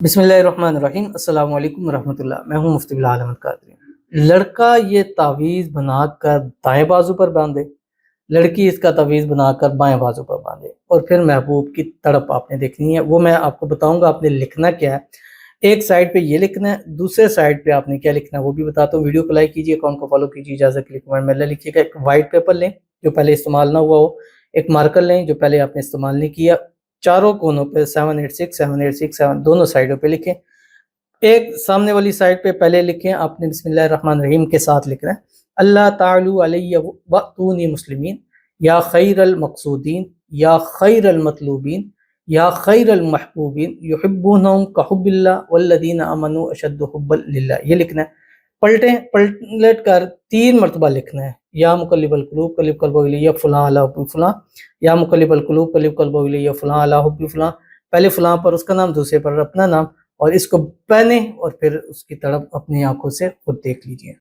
بسم اللہ الرحمن الرحیم۔ السلام علیکم ورحمۃ اللہ۔ میں ہوں مفتی بلال احمد قادری۔ لڑکا یہ تعویذ بنا کر دائیں بازو پر باندھے، لڑکی اس کا تعویذ بنا کر بائیں بازو پر باندھے، اور پھر محبوب کی تڑپ آپ نے دیکھنی ہے۔ وہ میں آپ کو بتاؤں گا آپ نے لکھنا کیا ہے۔ ایک سائڈ پہ یہ لکھنا ہے، دوسرے سائڈ پہ آپ نے کیا لکھنا ہے وہ بھی بتاتا ہوں۔ ویڈیو کو لائک کیجیے، اکاؤنٹ کو فالو کیجیے، اجازت کے لیے کمنٹ میں اللہ لکھیے گا۔ ایک وائٹ پیپر لیں جو پہلے استعمال نہ ہوا ہو، ایک مارکر لیں جو پہلے آپ نے استعمال نہیں کیا، چاروں کونوں پہ 786 786 7 دونوں سائڈوں پہ لکھیں۔ ایک سامنے والی سائڈ پہ پہلے لکھیں آپ نے بسم اللہ الرحمن الرحیم کے ساتھ لکھنا ہے، اللہ تعالی علیہ واتونی مسلمین، یا خیر المقصودین، یا خیر المطلوبین، یا خیر المحبوبین، یحبونہم کحب اللہ والذین آمنوا اشد حبا للہ۔ یہ لکھنا ہے۔ پلٹ کر 3 مرتبہ لکھنا ہے، یا مقلب القلوب قلب قلبہ الیہ فلاں علی حب فلاں، یا مقلب القلوب قلب قلبہ الیہ فلاں علی حب فلاں۔ پہلے فلاں پر اس کا نام، دوسرے پر اپنا نام، اور اس کو پہنے اور پھر اس کی طرف اپنی آنکھوں سے خود دیکھ لیجئے۔